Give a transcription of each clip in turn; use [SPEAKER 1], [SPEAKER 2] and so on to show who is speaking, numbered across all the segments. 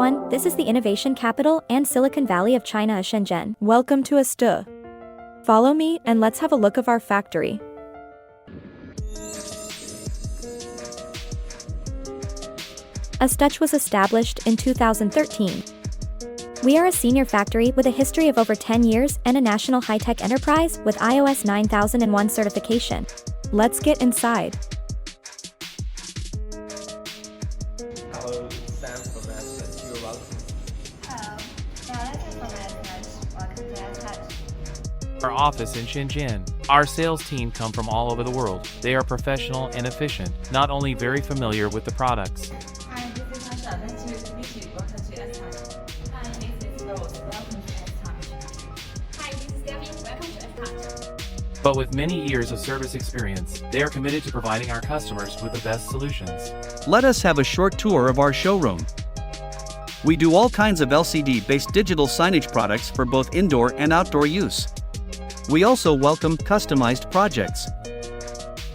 [SPEAKER 1] everyone, this is the innovation capital and Silicon Valley of China, Shenzhen. Welcome to ASTOUCH. Follow me and let's have a look of our factory. ASTOUCH was established in 2013. We are a senior factory with a history of over 10 years and a national high-tech enterprise with ISO 9001 certification. Let's get inside.
[SPEAKER 2] Hello, Sam from ASTOUCH. You're welcome.
[SPEAKER 3] Hello, Alex from ASTOUCH. Welcome to ASTOUCH.
[SPEAKER 4] Our office in Shenzhen. Our sales team come from all over the world. They are professional and efficient, not only very familiar with the products.
[SPEAKER 3] Hi, this is Tasha. Nice to meet you. Welcome to ASTOUCH. Hi, this is Rose. Welcome to ASTOUCH. Hi, this is Debbie. Welcome to ASTOUCH.
[SPEAKER 4] But with many years of service experience, they are committed to providing our customers with the best solutions.
[SPEAKER 5] Let us have a short tour of our showroom. We do all kinds of LCD-based digital signage products for both indoor and outdoor use. We also welcome customized projects.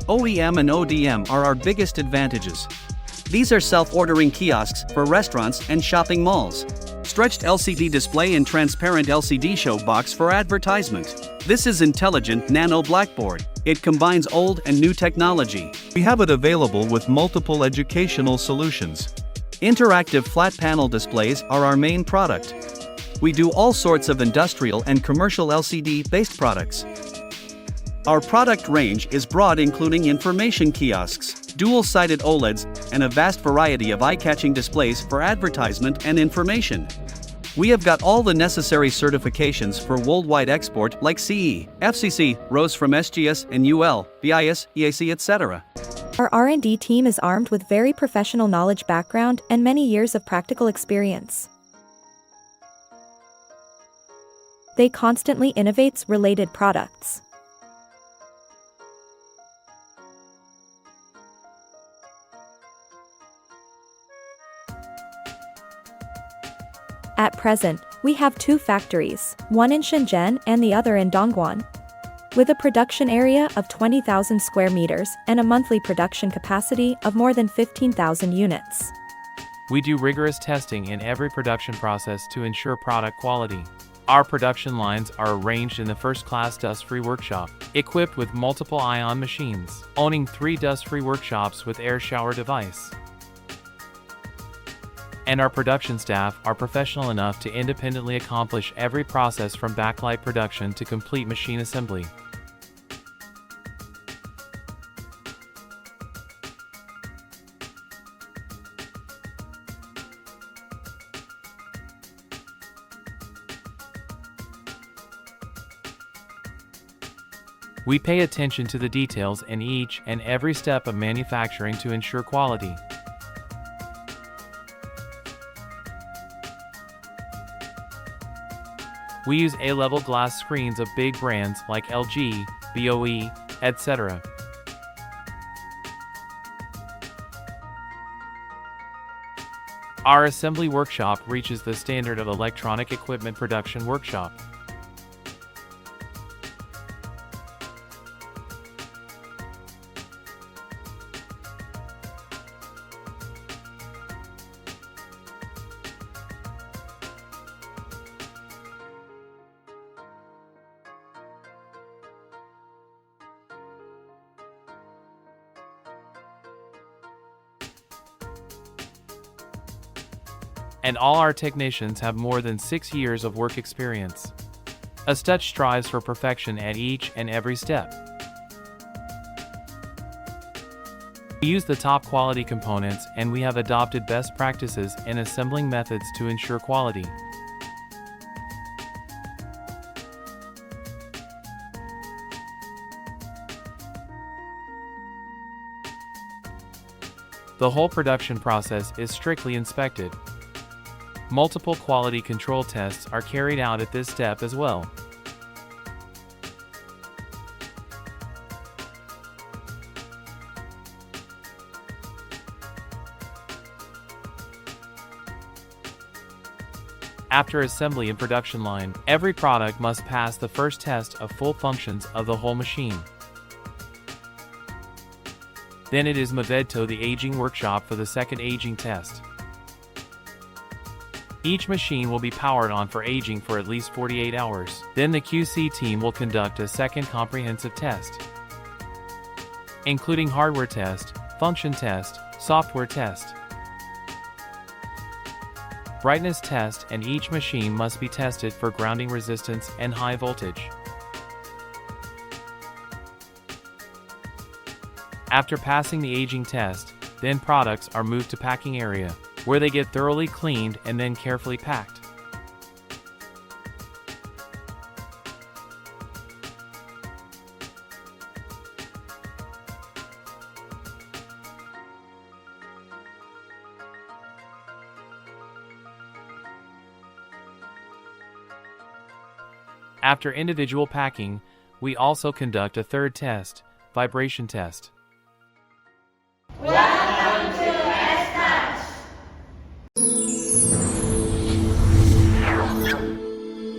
[SPEAKER 5] OEM and ODM are our biggest advantages. These are self-ordering kiosks for restaurants and shopping malls. Stretched LCD display and transparent LCD show box for advertisement. This is intelligent nano blackboard. It combines old and new technology.
[SPEAKER 6] We have it available with multiple educational solutions.
[SPEAKER 5] Interactive flat panel displays are our main product. We do all sorts of industrial and commercial LCD-based products. Our product range is broad, including information kiosks, dual-sided OLEDs, and a vast variety of eye-catching displays for advertisement and information. We have got all the necessary certifications for worldwide export like CE, FCC, RoHS from SGS and UL, BIS, EAC, etc.
[SPEAKER 1] Our R&D team is armed with very professional knowledge background and many years of practical experience. They constantly innovates related products. At present, we have two factories, one in Shenzhen and the other in Dongguan. With a production area of 20,000 square meters and a monthly production capacity of more than 15,000 units.
[SPEAKER 4] We do rigorous testing in every production process to ensure product quality. Our production lines are arranged in the first-class dust-free workshop, equipped with multiple ion machines, owning 3 dust-free workshops with air shower device. And our production staff are professional enough to independently accomplish every process from backlight production to complete machine assembly. We pay attention to the details in each and every step of manufacturing to ensure quality. We use A-level glass screens of big brands like LG, BOE, etc. Our assembly workshop reaches the standard of electronic equipment production workshop. And all our technicians have more than 6 years of work experience. ASTOUCH strives for perfection at each and every step. We use the top quality components and we have adopted best practices in assembling methods to ensure quality. The whole production process is strictly inspected. Multiple quality control tests are carried out at this step as well. After assembly and production line, every product must pass the first test of full functions of the whole machine. Then it is moved to the aging workshop for the second aging test. Each machine will be powered on for aging for at least 48 hours. Then the QC team will conduct a second comprehensive test, including hardware test, function test, software test, brightness test, and each machine must be tested for grounding resistance and high voltage. After passing the aging test, then products are moved to packing area, where they get thoroughly cleaned and then carefully packed. After individual packing, we also conduct a third test, vibration test.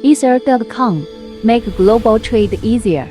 [SPEAKER 7] Ether.com. Make global trade easier.